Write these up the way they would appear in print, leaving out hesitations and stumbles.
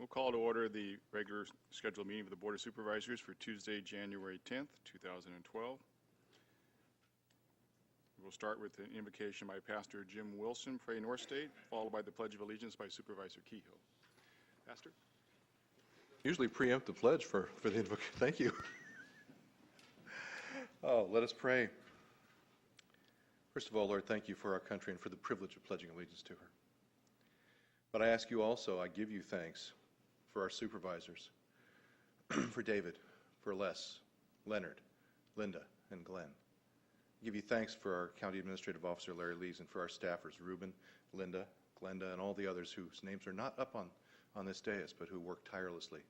We'll call to order the regular scheduled meeting of the Board of Supervisors for Tuesday, January 10th, 2012. We'll start with an invocation by Pastor Jim Wilson, Pray North State, followed by the Pledge of Allegiance by Supervisor Kehoe. Pastor? Usually preempt the pledge for the invocation. Thank you. Oh, let us pray. First of all, Lord, thank you for our country and for the privilege of pledging allegiance to her. But I ask you also, I give you thanks for our supervisors, for David, for Les, Leonard, Linda, and Glenn. I give you thanks for our County Administrative Officer, Larry Lees, and for our staffers, Reuben, Linda, Glenda, and all the others whose names are not up on this dais, but who work tirelessly.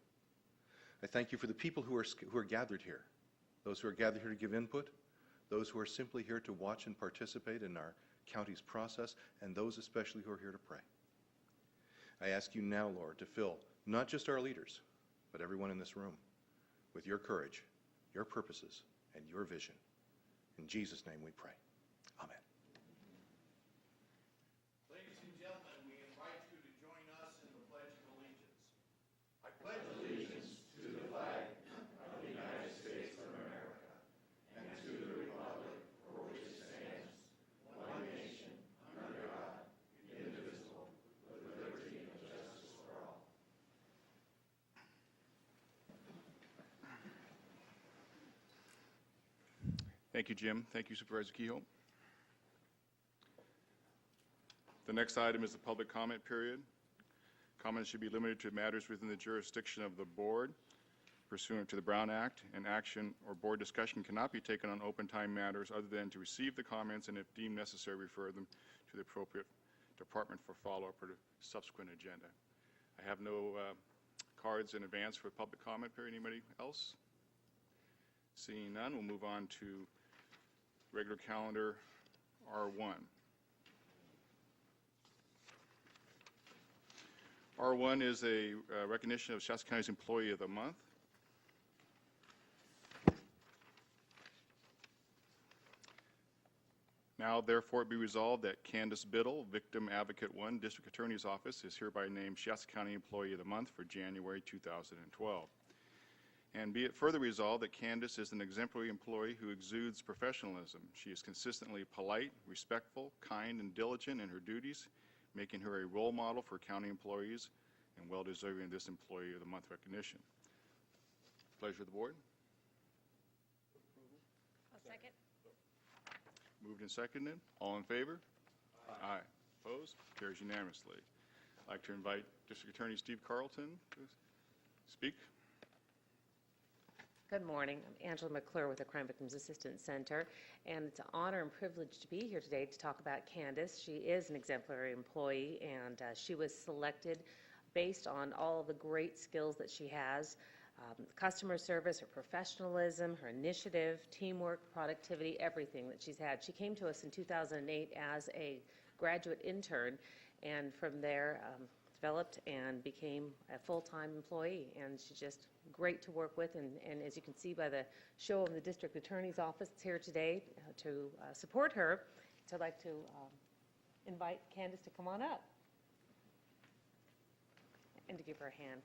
I thank you for the people who are gathered here, those who are gathered here to give input, those who are simply here to watch and participate in our county's process, and those especially who are here to pray. I ask you now, Lord, to fill not just our leaders, but everyone in this room with your courage, your purposes, and your vision. In Jesus' name we pray. Amen. Ladies and gentlemen, we invite you to join us in the Pledge of Allegiance. I pledge allegiance to the flag of the United States of America and to the republic for which it stands, one nation, under God, indivisible, with liberty and justice for all. Thank you, Jim. Thank you, Supervisor Kehoe. The next item is the public comment period. Comments should be limited to matters within the jurisdiction of the board pursuant to the Brown Act, and action or board discussion cannot be taken on open time matters other than to receive the comments and, if deemed necessary, refer them to the appropriate department for follow-up or subsequent agenda. I have no cards in advance for public comment period. Anybody else? Seeing none, we'll move on to regular calendar R1. R1 is a recognition of Shasta County's Employee of the Month. Now, therefore, it be resolved that Candace Biddle, Victim Advocate 1, District Attorney's Office, is hereby named Shasta County Employee of the Month for January 2012. And be it further resolved that Candace is an exemplary employee who exudes professionalism. She is consistently polite, respectful, kind, and diligent in her duties, making her a role model for county employees and well-deserving of this Employee of the Month recognition. Pleasure of the board. I'll second. Moved and seconded. All in favor? Aye. Opposed? Carries unanimously. I'd like to invite District Attorney Steve Carlton to speak. Good morning. I'm Angela McClure with the Crime Victims Assistance Center, and it's an honor and privilege to be here today to talk about Candace. She is an exemplary employee, and she was selected based on all of the great skills that she has, customer service, her professionalism, her initiative, teamwork, productivity, everything that she's had. She came to us in 2008 as a graduate intern, and from there developed and became a full-time employee, and she's just great to work with, and as you can see by the show of the District Attorney's Office here today to support her. So I'd like to invite Candace to come on up and to give her a hand.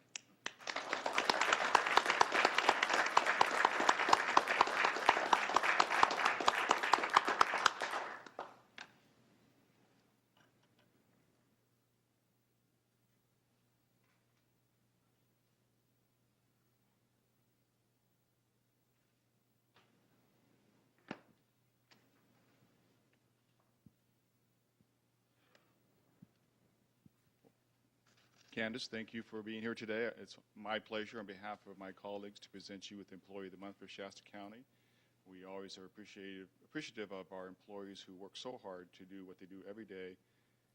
Candace, thank you for being here today. It's my pleasure on behalf of my colleagues to present you with Employee of the Month for Shasta County. We always are appreciative of our employees who work so hard to do what they do every day.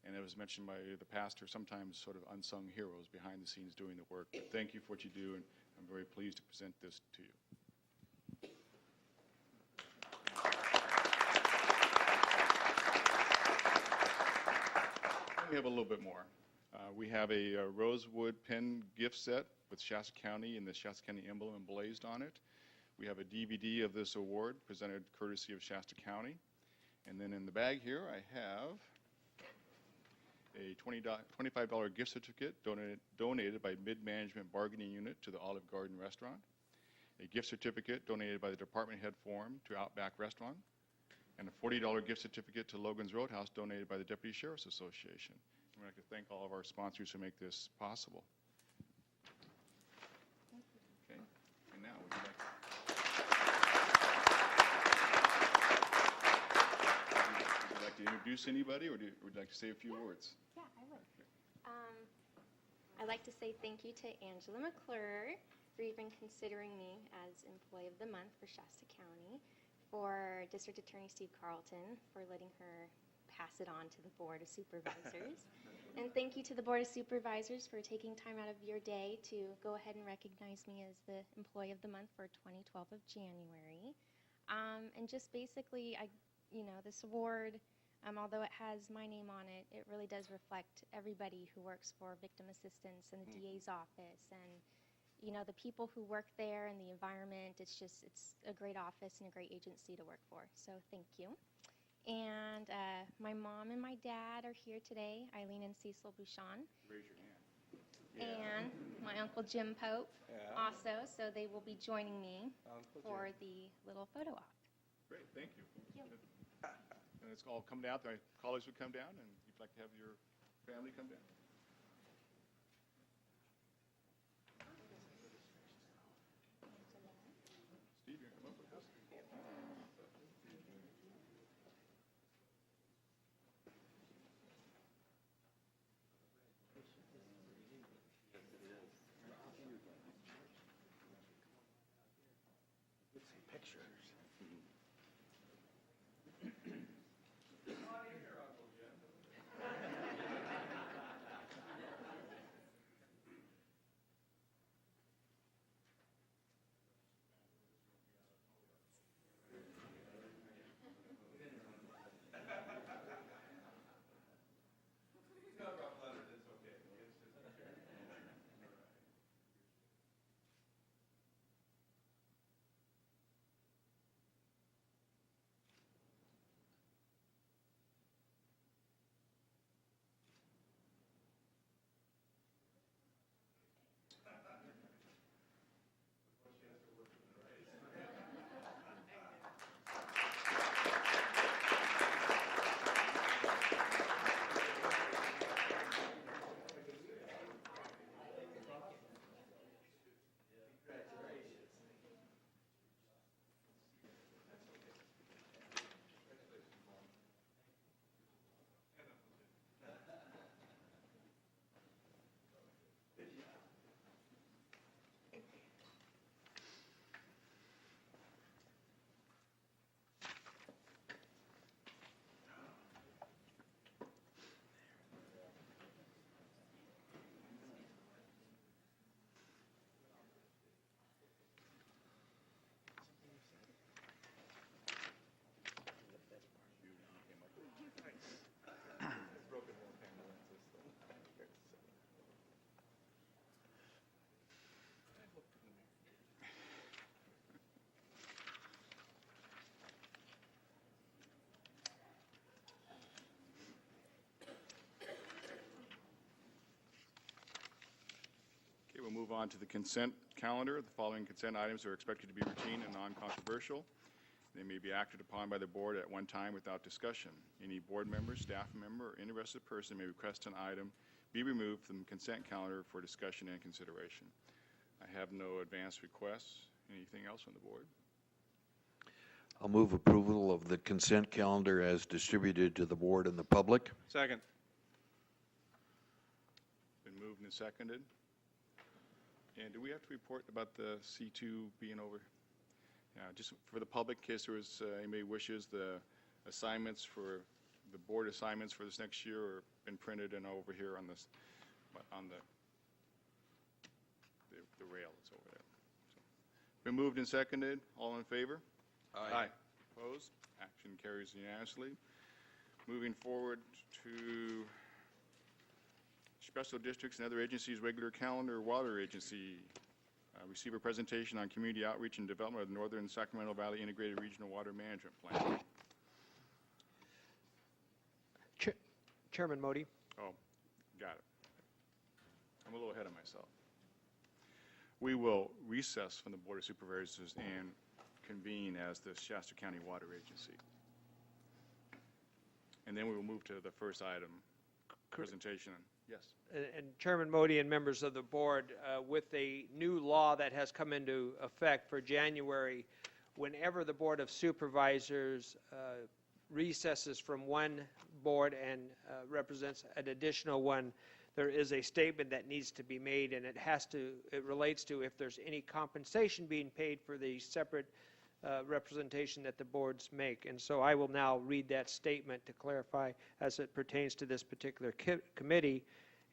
And it was mentioned by the pastor, sometimes sort of unsung heroes behind the scenes doing the work. But thank you for what you do, and I'm very pleased to present this to you. We have a little bit more. We have a rosewood pin gift set with Shasta County and the Shasta County emblem emblazed on it. We have a DVD of this award presented courtesy of Shasta County. And then in the bag here I have a $25 gift certificate donated by Mid-Management Bargaining Unit to the Olive Garden Restaurant, a gift certificate donated by the Department Head Forum to Outback Restaurant, and a $40 gift certificate to Logan's Roadhouse donated by the Deputy Sheriff's Association. I'd like to thank all of our sponsors who make this possible. Okay, and now would you like to introduce anybody, or would you like to say a few words? Yeah, I would. I'd like to say thank you to Angela McClure for even considering me as Employee of the Month for Shasta County, for District Attorney Steve Carlton for letting her pass it on to the Board of Supervisors. And thank you to the Board of Supervisors for taking time out of your day to go ahead and recognize me as the Employee of the Month for 2012 of January. And just basically, this award, although it has my name on it, it really does reflect everybody who works for victim assistance and the DA's office, and the people who work there and the environment. It's a great office and a great agency to work for. So thank you. And my mom and my dad are here today, Eileen and Cecil Bouchon. Raise your hand. And my Uncle Jim Pope also, so they will be joining me for the little photo op. Great, thank you. Thank you. And it's all come down, the colleagues would come down, and you'd like to have your family come down? Steve, you come up with this? Okay, we'll move on to the consent calendar. The following consent items are expected to be routine and non-controversial. They may be acted upon by the board at one time without discussion. Any board member, staff member, or interested person may request an item be removed from the consent calendar for discussion and consideration. I have no advance requests. Anything else on the board? I'll move approval of the consent calendar as distributed to the board and the public. Second. Been moved and seconded. And do we have to report about the C2 being over? Yeah, just for the public, in case there was anybody wishes, the assignments for the board assignments for this next year are been printed and over here on this, on the rail that's over there. So, been moved and seconded. All in favor? Aye. Opposed? Action carries unanimously. Moving forward to Special Districts and Other Agencies Regular Calendar, Water Agency. Receive a presentation on community outreach and development of the Northern Sacramento Valley Integrated Regional Water Management Plan. Chairman Modi, Oh, Got it. I'm a little ahead of myself. We will recess from the Board of Supervisors and convene as the Shasta County Water Agency. And then we will move to the first item, presentation. Yes. And Chairman Modi and members of the board, with a new law that has come into effect for January, whenever the Board of Supervisors recesses from one board and represents an additional one, there is a statement that needs to be made, and it relates to if there's any compensation being paid for the separate representation that the boards make. And so I will now read that statement to clarify as it pertains to this particular committee,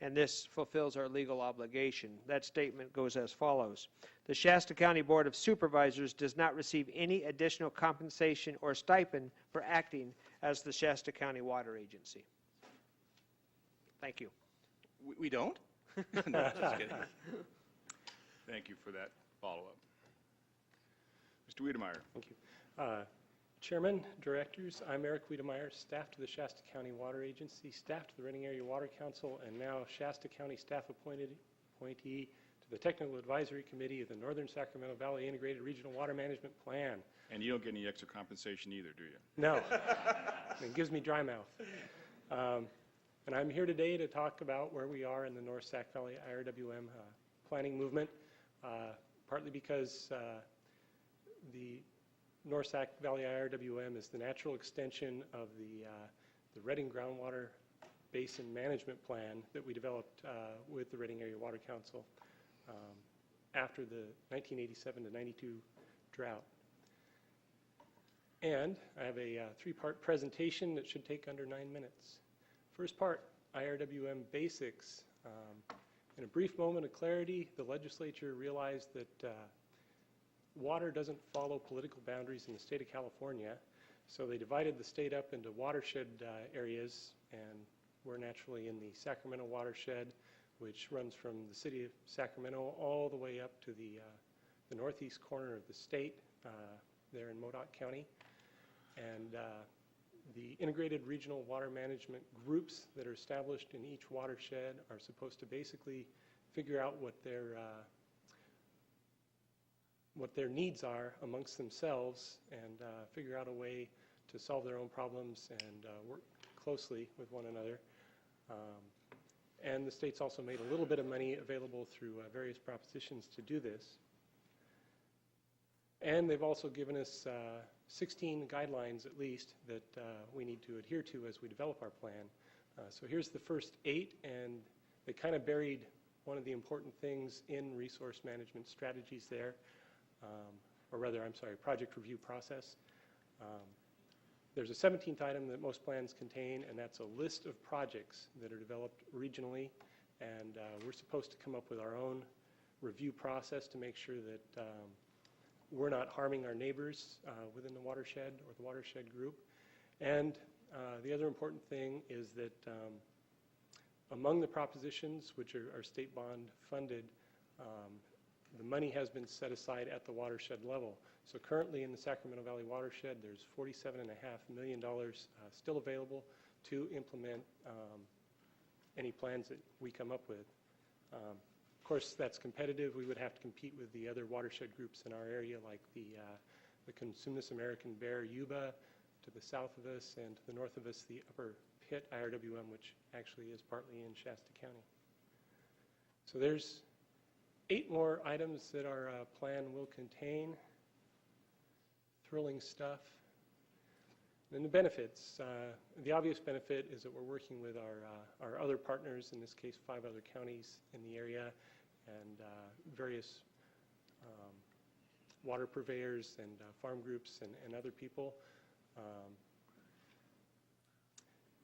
and this fulfills our legal obligation. That statement goes as follows. The Shasta County Board of Supervisors does not receive any additional compensation or stipend for acting as the Shasta County Water Agency. Thank you. We don't? No, just kidding. Thank you for that follow-up. Mr. Wiedemeyer. Thank you. Chairman, directors, I'm Eric Wiedemeyer, staff to the Shasta County Water Agency, staff to the Reading Area Water Council, and now Shasta County staff appointee to the Technical Advisory Committee of the Northern Sacramento Valley Integrated Regional Water Management Plan. And you don't get any extra compensation either, do you? No. It gives me dry mouth. And I'm here today to talk about where we are in the North Sac Valley IRWM planning movement, partly because the North Sac Valley IRWM is the natural extension of the Reading Groundwater Basin Management Plan that we developed with the Reading Area Water Council after the 1987 to 92 drought. And I have a three-part presentation that should take under 9 minutes. First part, IRWM basics. In a brief moment of clarity, the legislature realized that water doesn't follow political boundaries in the state of California, so they divided the state up into watershed areas, and we're naturally in the Sacramento watershed, which runs from the city of Sacramento all the way up to the northeast corner of the state, there in Modoc County. And the integrated regional water management groups that are established in each watershed are supposed to basically figure out what their needs are amongst themselves and figure out a way to solve their own problems and work closely with one another. And the state's also made a little bit of money available through various propositions to do this. And they've also given us 16 guidelines at least that we need to adhere to as we develop our plan. So here's the first 8, and they kind of buried one of the important things in resource management strategies there, or rather, I'm sorry, project review process. There's a 17th item that most plans contain, and that's a list of projects that are developed regionally, and we're supposed to come up with our own review process to make sure that we're not harming our neighbors within the watershed or the watershed group. And the other important thing is that among the propositions, which are state bond funded, the money has been set aside at the watershed level. So currently in the Sacramento Valley watershed, there's $47.5 million still available to implement any plans that we come up with. Of course, that's competitive. We would have to compete with the other watershed groups in our area, like the Cosumnes American Bear Yuba to the south of us, and to the north of us, the Upper Pitt IRWM, which actually is partly in Shasta County. So there's 8 more items that our plan will contain. Thrilling stuff. And the benefits. The obvious benefit is that we're working with our other partners, in this case 5 other counties in the area, and various water purveyors and farm groups and other people.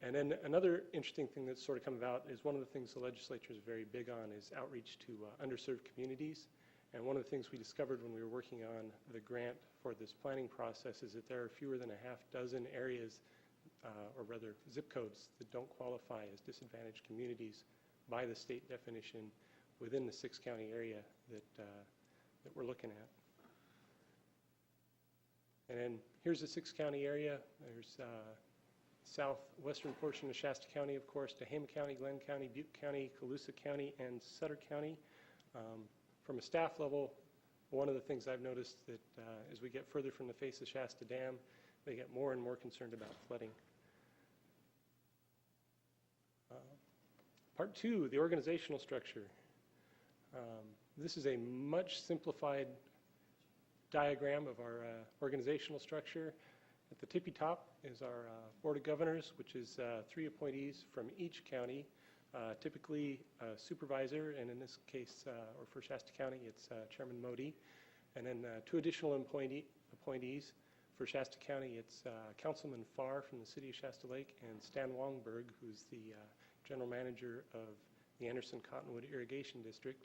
And then another interesting thing that's sort of come about is one of the things the legislature is very big on is outreach to underserved communities. And one of the things we discovered when we were working on the grant for this planning process is that there are fewer than a half dozen areas, or rather zip codes, that don't qualify as disadvantaged communities by the state definition within the 6-county area that we're looking at. And then here's the 6-county area. There's southwestern portion of Shasta County, of course, Tehama County, Glenn County, Butte County, Colusa County, and Sutter County. From a staff level, one of the things I've noticed that as we get further from the face of Shasta Dam, they get more and more concerned about flooding. Part 2, the organizational structure. This is a much simplified diagram of our organizational structure. At the tippy top is our Board of Governors, which is 3 appointees from each county, typically a supervisor, and in this case, or for Shasta County, it's Chairman Modi, and then 2 additional appointees. For Shasta County, it's Councilman Farr from the city of Shasta Lake and Stan Wongberg, who's the general manager of the Anderson Cottonwood Irrigation District.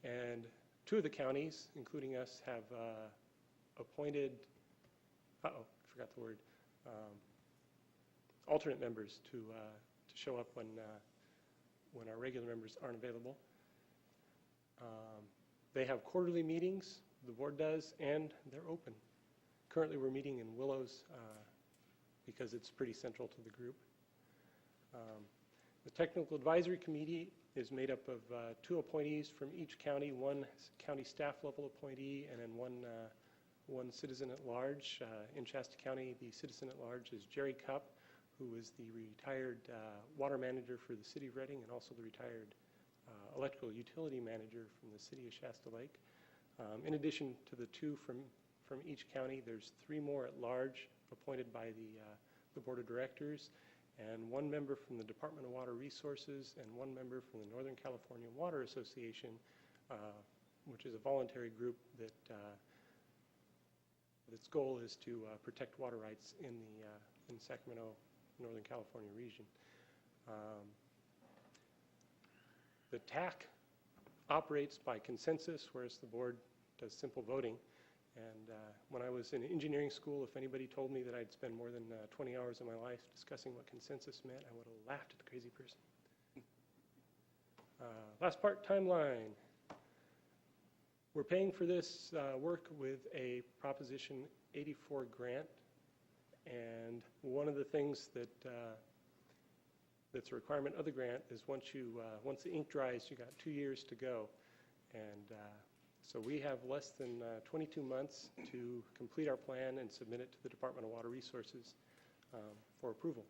And 2 of the counties, including us, have appointed, I forgot the word, alternate members to show up when our regular members aren't available. They have quarterly meetings, the board does, and they're open. Currently, we're meeting in Willows because it's pretty central to the group. The Technical Advisory Committee is made up of 2 appointees from each county, 1 county staff level appointee, and then one citizen at large. In Shasta County, the citizen at large is Jerry Cupp, who is the retired water manager for the city of Reading and also the retired electrical utility manager from the city of Shasta Lake. In addition to the 2 from each county, there's 3 more at large appointed by the board of directors, and 1 member from the Department of Water Resources and 1 member from the Northern California Water Association, which is a voluntary group that its goal is to protect water rights in the Sacramento, Northern California region. The TAC operates by consensus, whereas the board does simple voting. And when I was in engineering school, if anybody told me that I'd spend more than 20 hours of my life discussing what consensus meant, I would have laughed at the crazy person. Last part, timeline. We're paying for this work with a Proposition 84 grant. And one of the things that's a requirement of the grant is once the ink dries, you got 2 years to go. And so we have less than 22 months to complete our plan and submit it to the Department of Water Resources for approval.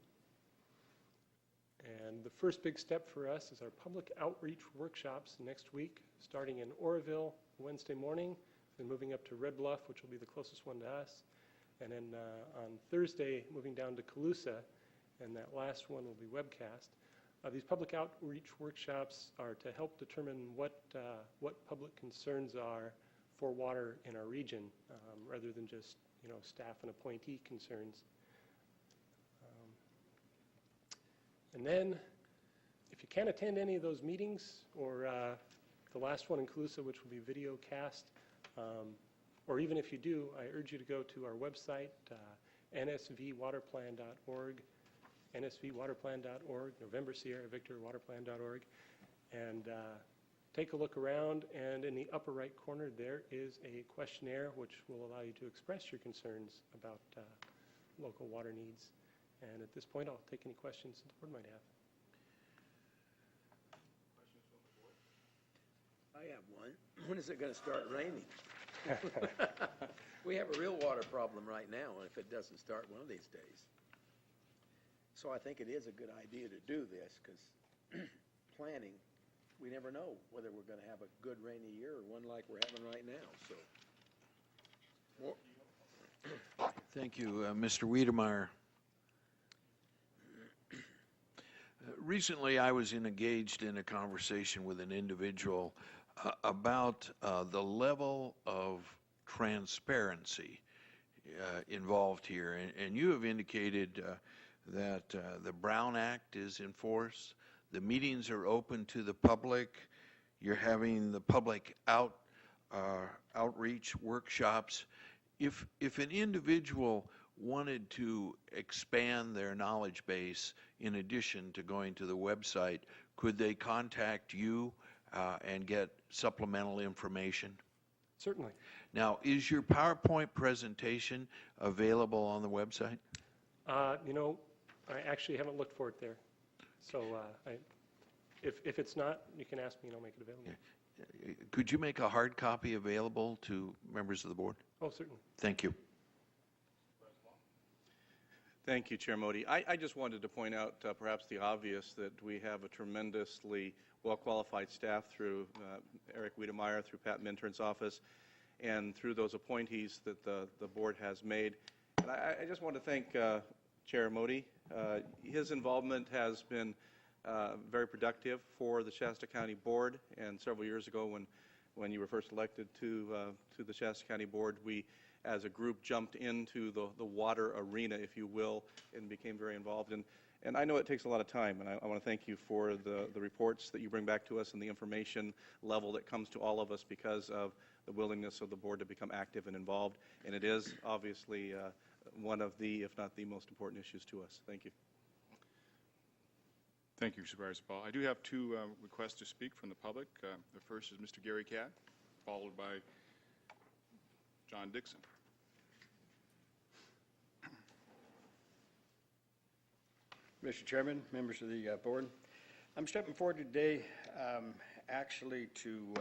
And the first big step for us is our public outreach workshops next week, starting in Oroville Wednesday morning, then moving up to Red Bluff, which will be the closest one to us, and then on Thursday, moving down to Colusa, and that last one will be webcast. These public outreach workshops are to help determine what public concerns are for water in our region, rather than just staff and appointee concerns. And then, if you can't attend any of those meetings, or the last one in Colusa, which will be video cast, or even if you do, I urge you to go to our website, nsvwaterplan.org, nsvwaterplan.org, November Sierra Victor waterplan.org, and take a look around, and in the upper right corner there is a questionnaire which will allow you to express your concerns about local water needs. And at this point, I'll take any questions that the board might have. I have one. When is it going to start raining? We have a real water problem right now, and if it doesn't start one of these days. So I think it is a good idea to do this, because planning, we never know whether we're going to have a good rainy year or one like we're having right now. So, Thank you, Mr. Wiedemeyer. Recently, I was engaged in a conversation with an individual about the level of transparency involved here. And you have indicated that the Brown Act is in force, the meetings are open to the public, you're having the public outreach workshops. If an individual wanted to expand their knowledge base in addition to going to the website, could they contact you and get supplemental information? Certainly. Now, is your PowerPoint presentation available on the website? You know, I actually haven't looked for it there. So if it's not, you can ask me and I'll make it available. Could you make a hard copy available to members of the board? Oh, certainly. Thank you. Thank you, Chair Modi. I just wanted to point out perhaps the obvious, that we have a tremendously well-qualified staff through Eric Wiedemeyer, through Pat Mintern's office, and through those appointees that the board has made. And I just want to thank Chair Modi. His involvement has been very productive for the Shasta County Board, and several years ago when you were first elected to the Shasta County Board, we as a group jumped into the water arena, if you will, and became very involved. And I know it takes a lot of time, and I want to thank you for the reports that you bring back to us and the information level that comes to all of us because of the willingness of the board to become active and involved. And it is obviously one of the, if not the most important issues to us. Thank you. Thank you, Supervisor Paul. I do have two requests to speak from the public. The first is Mr. Gary Catt, followed by John Dixon. Mr. Chairman, members of the board, I'm stepping forward today actually to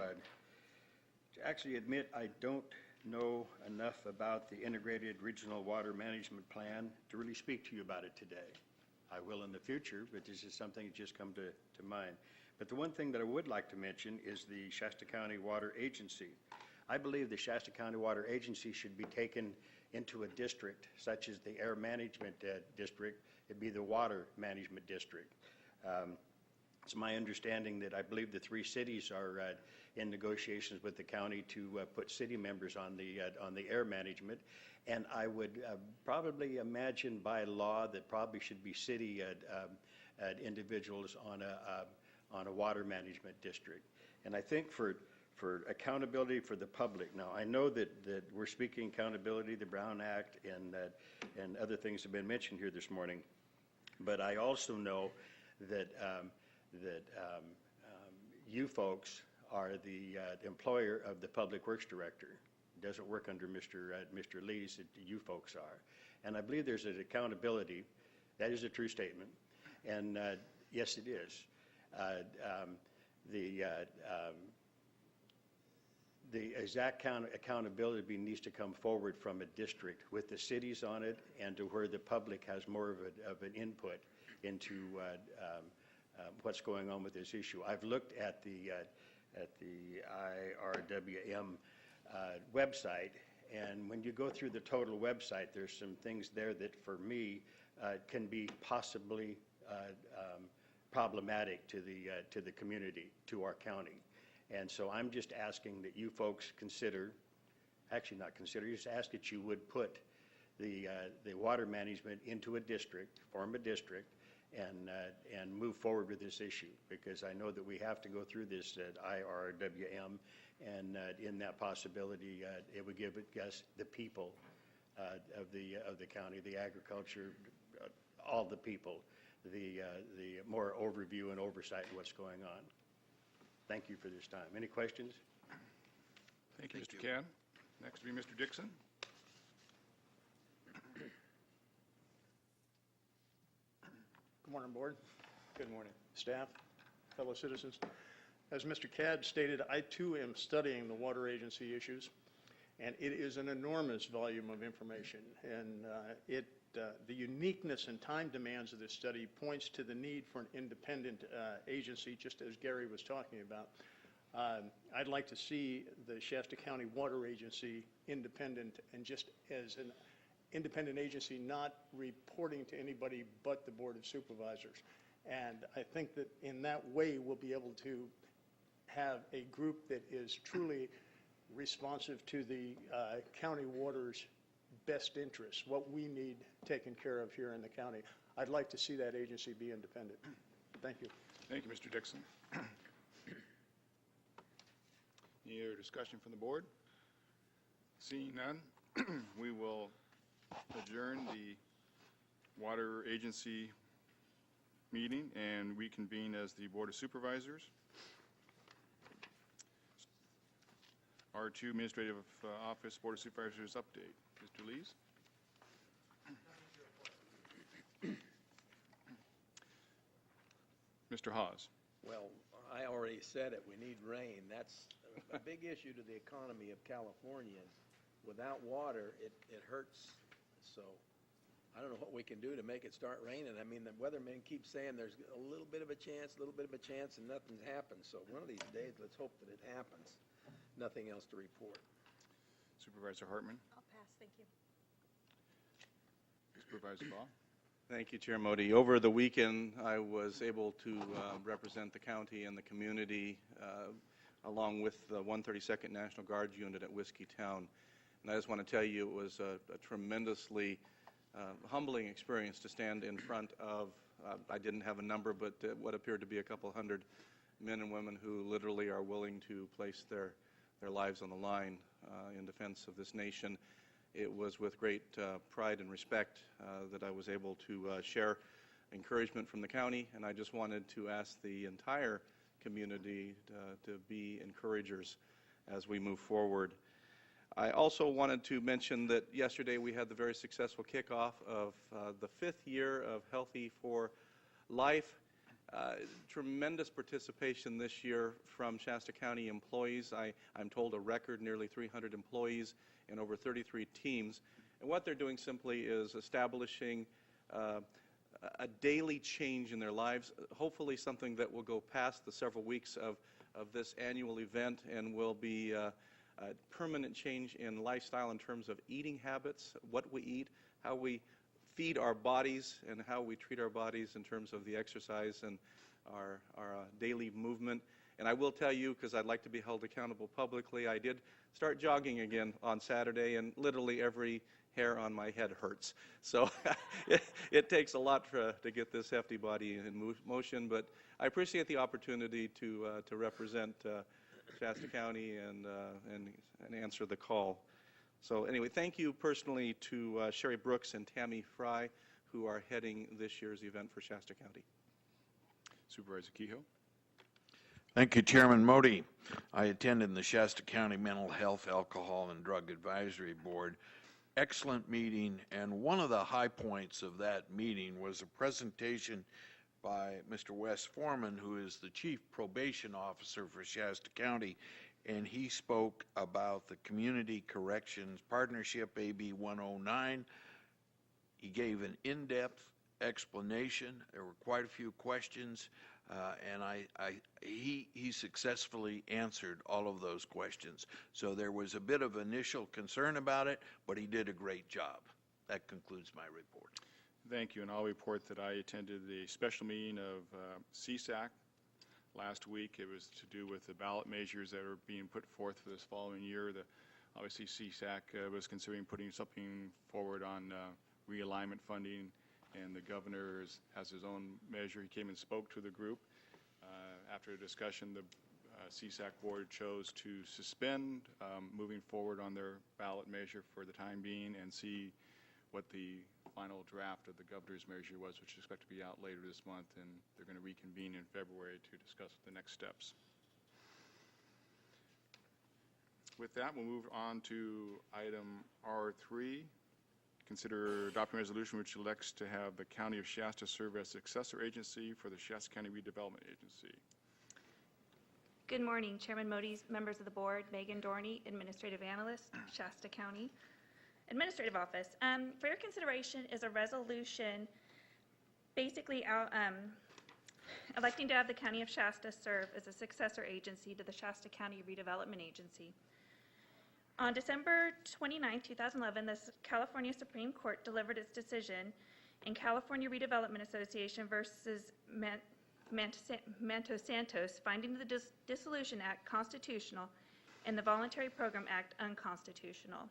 admit I don't know enough about the Integrated Regional Water Management Plan to really speak to you about it today. I will in the future, but this is something that just come to mind. But the one thing that I would like to mention is the Shasta County Water Agency. I believe the Shasta County Water Agency should be taken into a district such as the Air Management District. It'd be the Water Management District. It's my understanding that I believe the three cities are in negotiations with the county to put city members on the air management, and I would probably imagine by law that probably should be city individuals on a water management district. And I think for accountability for the public. Now, I know that we're speaking accountability, the Brown Act, and other things have been mentioned here this morning, but I also know that you folks are the employer of the Public Works Director. It doesn't work under Mr. Lee's, you folks are. And I believe there's an accountability. That is a true statement. And yes, it is. The exact accountability needs to come forward from a district with the cities on it and to where the public has more of an input into what's going on with this issue. I've looked at the IRWM website, and when you go through the total website, there's some things there that for me can be possibly problematic to the community, to our county. And so I'm just asking that you folks consider, actually not consider, just ask that you would put the water management into a district, form a district, and move forward with this issue, because I know that we have to go through this at IRWM, and in that possibility, it would give us the people of the county, the agriculture, all the people, the more overview and oversight of what's going on. Thank you for this time. Any questions? Thank you, Mr. Catt. Next will be Mr. Dixon. Good morning, Board. Good morning, staff, fellow citizens. As Mr. Cadd stated, I too am studying the water agency issues, and it is an enormous volume of information. And the uniqueness and time demands of this study points to the need for an independent agency, just as Gary was talking about. I'd like to see the Shasta County Water Agency independent, and just as an independent agency, not reporting to anybody but the Board of Supervisors. And I think that in that way, we'll be able to have a group that is truly responsive to the county water's best interests, what we need taken care of here in the county. I'd like to see that agency be independent. Thank you. Thank you, Mr. Dixon. Any other discussion from the board? Seeing none, we will adjourn the Water Agency meeting and reconvene as the Board of Supervisors. R2 Administrative Office Board of Supervisors update. Mr. Lees? Mr. Hawes. Well, I already said it, we need rain. That's a big issue to the economy of California. Without water, it hurts. So I don't know what we can do to make it start raining. I mean, the weathermen keep saying there's a little bit of a chance, and nothing's happened. So one of these days, let's hope that it happens. Nothing else to report. Supervisor Hartman. I'll pass, thank you. Supervisor Ball. Thank you, Chair Modi. Over the weekend, I was able to represent the county and the community along with the 132nd National Guard Unit at Whiskey Town. And I just want to tell you it was a tremendously humbling experience to stand in front of, I didn't have a number, but what appeared to be a couple hundred men and women who literally are willing to place their lives on the line in defense of this nation. It was with great pride and respect that I was able to share encouragement from the county, and I just wanted to ask the entire community to be encouragers as we move forward. I also wanted to mention that yesterday we had the very successful kickoff of the 5th year of Healthy for Life. Tremendous participation this year from Shasta County employees. I'm told a record nearly 300 employees and over 33 teams. And what they're doing simply is establishing a daily change in their lives, hopefully something that will go past the several weeks of this annual event and will be a permanent change in lifestyle in terms of eating habits, what we eat, how we feed our bodies, and how we treat our bodies in terms of the exercise and our daily movement. And I will tell you, because I'd like to be held accountable publicly, I did start jogging again on Saturday, and literally every hair on my head hurts. So it takes a lot to get this hefty body in motion, but I appreciate the opportunity to represent Shasta County and answer the call. So anyway, thank you personally to Sherry Brooks and Tammy Fry, who are heading this year's event for Shasta County. Supervisor Kehoe. Thank you, Chairman Modi. I attended the Shasta County Mental Health, Alcohol, and Drug Advisory Board. Excellent meeting, and one of the high points of that meeting was a presentation by Mr. Wes Foreman, who is the Chief Probation Officer for Shasta County, and he spoke about the Community Corrections Partnership, AB 109. He gave an in-depth explanation. There were quite a few questions, and he successfully answered all of those questions. So there was a bit of initial concern about it, but he did a great job. That concludes my report. Thank you, and I'll report that I attended the special meeting of CSAC last week. It was to do with the ballot measures that are being put forth for this following year. Obviously, CSAC was considering putting something forward on realignment funding, and the governor has his own measure. He came and spoke to the group. After a discussion, the CSAC board chose to suspend moving forward on their ballot measure for the time being and see what the final draft of the governor's measure was, which is expected to be out later this month, and they're going to reconvene in February to discuss the next steps. With that, we'll move on to item R3. Consider adopting a resolution which elects to have the County of Shasta serve as successor agency for the Shasta County Redevelopment Agency. Good morning, Chairman Modi, members of the board, Megan Dorney, Administrative Analyst, Shasta County Administrative Office. For your consideration is a resolution basically electing to have the County of Shasta serve as a successor agency to the Shasta County Redevelopment Agency. On December 29, 2011, the California Supreme Court delivered its decision in California Redevelopment Association versus Manto Santos, finding the Dissolution Act constitutional and the Voluntary Program Act unconstitutional.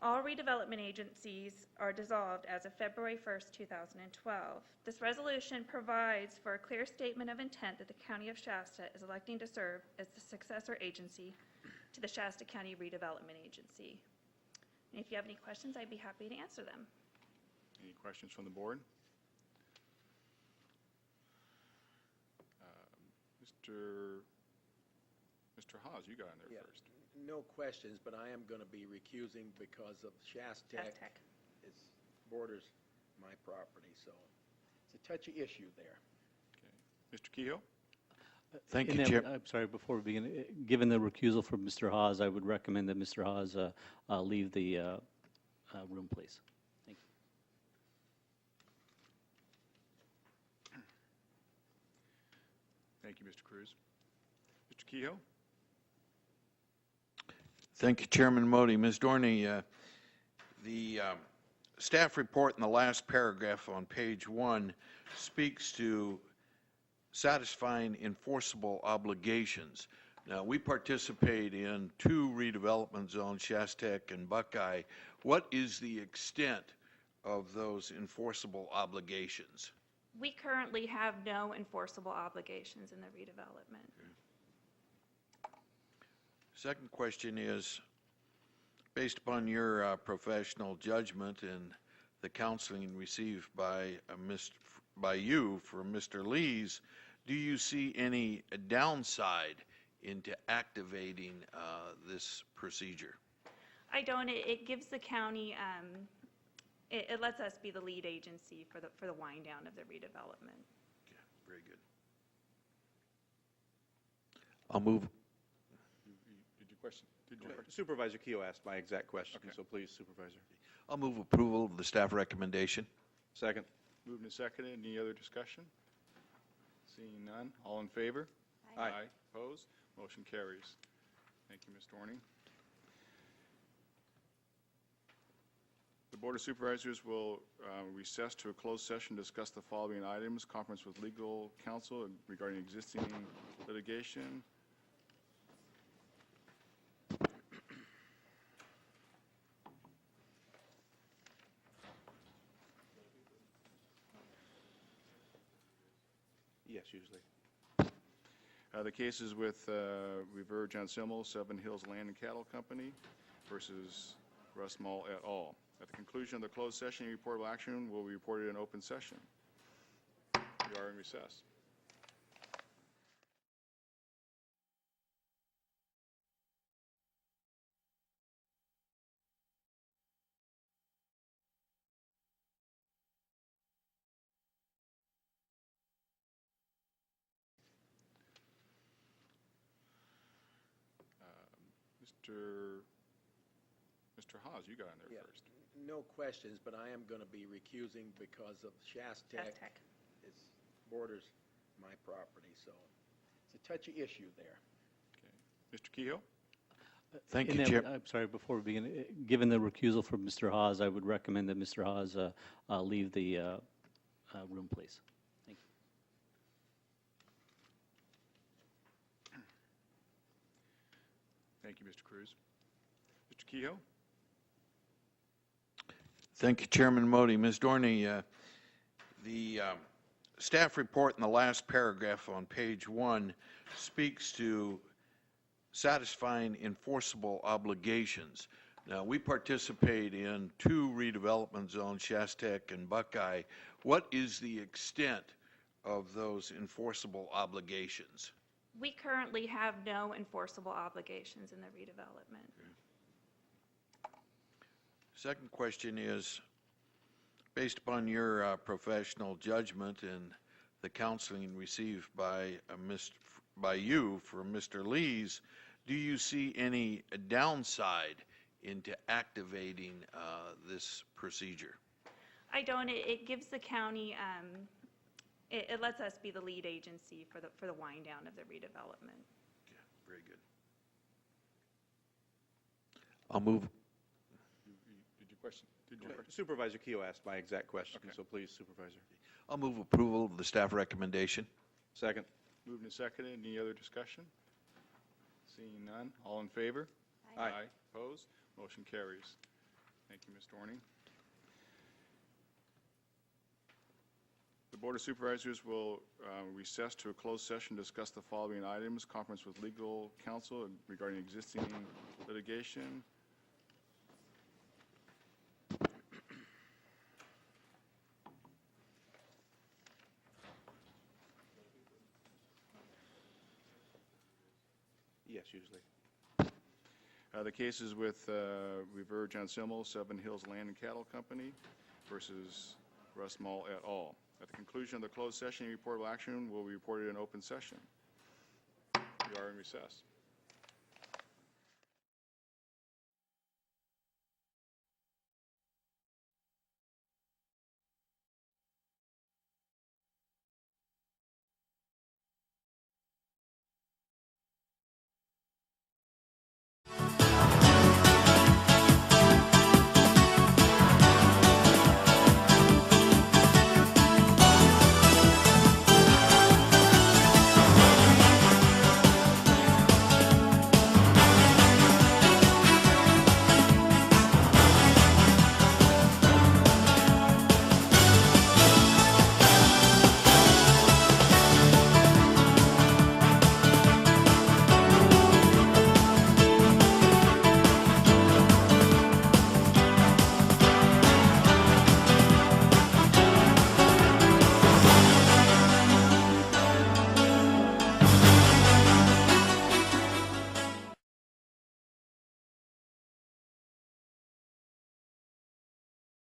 All redevelopment agencies are dissolved as of February 1st, 2012. This resolution provides for a clear statement of intent that the County of Shasta is electing to serve as the successor agency to the Shasta County Redevelopment Agency. And if you have any questions, I'd be happy to answer them. Any questions from the board? Mr. Hawes, you got in there first. No questions, but I am going to be recusing because of Shasta Tech. It borders my property, so it's a touchy issue there. Okay. Mr. Kehoe? Thank In you, that- Chair. I'm sorry, before we begin, given the recusal from Mr. Hawes, I would recommend that Mr. Hawes leave the room, please. Thank you. Thank you, Mr. Cruz. Mr. Kehoe? Thank you, Chairman Modi. Ms. Dorney, the staff report in the last paragraph on page 1 speaks to satisfying enforceable obligations. Now, we participate in 2 redevelopment zones, Shasta and Buckeye. What is the extent of those enforceable obligations? We currently have no enforceable obligations in the redevelopment. Second question is, based upon your professional judgment and the counseling received by you from Mr. Lees, do you see any downside into activating this procedure? I don't. It gives the county, it lets us be the lead agency for the wind down of the redevelopment. Okay, very good. I'll move. Did you question? Supervisor Kehoe asked my exact question, Okay. so please, Supervisor. I'll move approval of the staff recommendation. Second. Moved and seconded. Any other discussion? Seeing none. All in favor? Aye. Opposed? Motion carries. Thank you, Ms. Dorning. The Board of Supervisors will recess to a closed session to discuss the following items: conference with legal counsel regarding existing litigation, Yes, usually. the cases with Revere John Simmel, Seven Hills Land and Cattle Company versus Russ Mall et al. At the conclusion of the closed session, any reportable action will be reported in open session. We are in recess. Mr. Hawes, you got in there Yeah. first. No questions, but I am going to be recusing because of Shasta. Aztec. It borders my property, so it's a touchy issue there. Mr. Kehoe? Thank In you, that- Chair. I'm sorry, before we begin, given the recusal from Mr. Hawes, I would recommend that Mr. Hawes leave the room, please. Thank you. Thank you, Mr. Cruz. Mr. Kehoe? Thank you, Chairman Modi. Ms. Dorney, the staff report in the last paragraph on page 1 speaks to satisfying enforceable obligations. Now, we participate in 2 redevelopment zones, Shasta and Buckeye. What is the extent of those enforceable obligations? We currently have no enforceable obligations in the redevelopment. Second question is, based upon your professional judgment and the counseling received by you from Mr. Lees, do you see any downside into activating this procedure? I don't. It gives the county, it lets us be the lead agency for the wind down of the redevelopment. Okay, very good. I'll move. Did you question? Supervisor Kehoe asked my exact question, Okay. so please, Supervisor. I'll move approval of the staff recommendation. Second. Moved and seconded. Any other discussion? Seeing none. All in favor? Aye. Opposed? Motion carries. Thank you, Ms. Dorning. The Board of Supervisors will recess to a closed session to discuss the following items: conference with legal counsel regarding existing litigation, Yes, usually. the cases with Revere John Simmel, Seven Hills Land and Cattle Company versus Russ Mall et al. At the conclusion of the closed session, any reportable action will be reported in open session. We are in recess.